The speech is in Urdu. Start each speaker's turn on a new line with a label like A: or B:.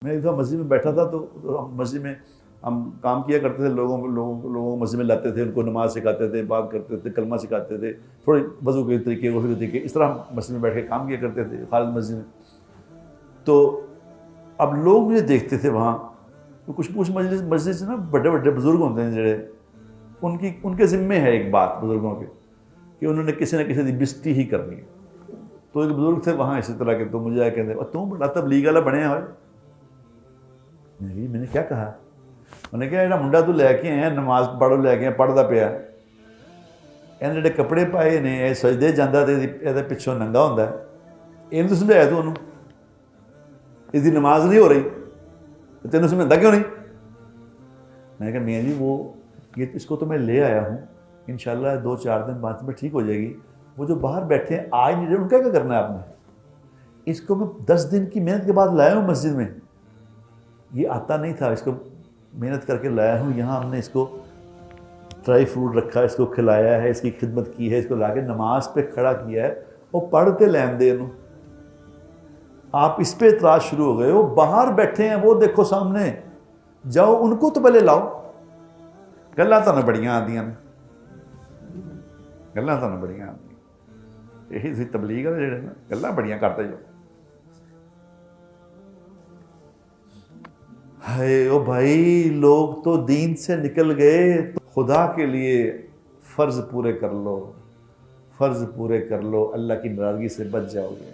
A: میں ایک دفعہ مسجد میں بیٹھا تھا تو ہم مسجد میں ہم کام کیا کرتے تھے، لوگوں کو مسجد میں لاتے تھے، ان کو نماز سکھاتے تھے، بات کرتے تھے، کلمہ سکھاتے تھے، تھوڑے وضو کے طریقے، غسل کے طریقے، اس طرح ہم مسجد میں بیٹھ کے کام کیا کرتے تھے خالد مسجد میں۔ تو اب لوگ مجھے دیکھتے تھے وہاں، تو کچھ مسجد سے نا بڑے بڑے بزرگ ہوتے ہیں جڑے، ان کے ذمے ہے ایک بات بزرگوں کے کہ انہوں نے کسی نہ کسی دی بستی ہی کرنی ہے۔ تو ایک بزرگ تھے وہاں اسی طرح کے، تو مجھے آئے کہتے تم بڑا تبلیغ والا بنے ہوئے۔ میں نے کیا کہا؟ میں نے کہا یہ منڈا تو لے کے آئے نماز پڑھو لے کے پڑھتا پیا، یہ جڑے کپڑے پائے نے، یہ سجدے جانا تو یہ پچھوں ننگا ہوتا ہے، یہ تو سمجھایا تو انہوں، اس کی نماز نہیں ہو رہی، تینوں سمجھتا کیوں نہیں؟ میں نے کہا میاں جی وہ اس کو تو میں لے آیا ہوں، انشاءاللہ 2-4 دن بعد میں ٹھیک ہو جائے گی۔ وہ جو باہر بیٹھے ہیں آج نہیں رہے، ان کا کیا کرنا ہے آپ نے؟ اس کو میں 10 دن کی محنت کے بعد لایا ہوں مسجد میں، یہ آتا نہیں تھا، اس کو محنت کر کے لایا ہوں یہاں، ہم نے اس کو ڈرائی فروٹ رکھا ہے، اس کو کھلایا ہے، اس کی خدمت کی ہے، اس کو لا کے نماز پہ کھڑا کیا ہے، وہ پڑھتے لین دے انہوں، آپ اس پہ اعتراض شروع ہو گئے ہو۔ باہر بیٹھے ہیں وہ دیکھو سامنے، جاؤ ان کو تو پہلے لاؤ۔ گلاں تانوں بڑیاں آندیاں نے، گلاں تانوں بڑیاں آندیاں، یہی سی تبلیغ والے جڑے نا گلاں بڑیاں کرتے جو۔ ہائے او بھائی، لوگ تو دین سے نکل گئے، تو خدا کے لیے فرض پورے کر لو، فرض پورے کر لو، اللہ کی ناراضگی سے بچ جاؤ گے۔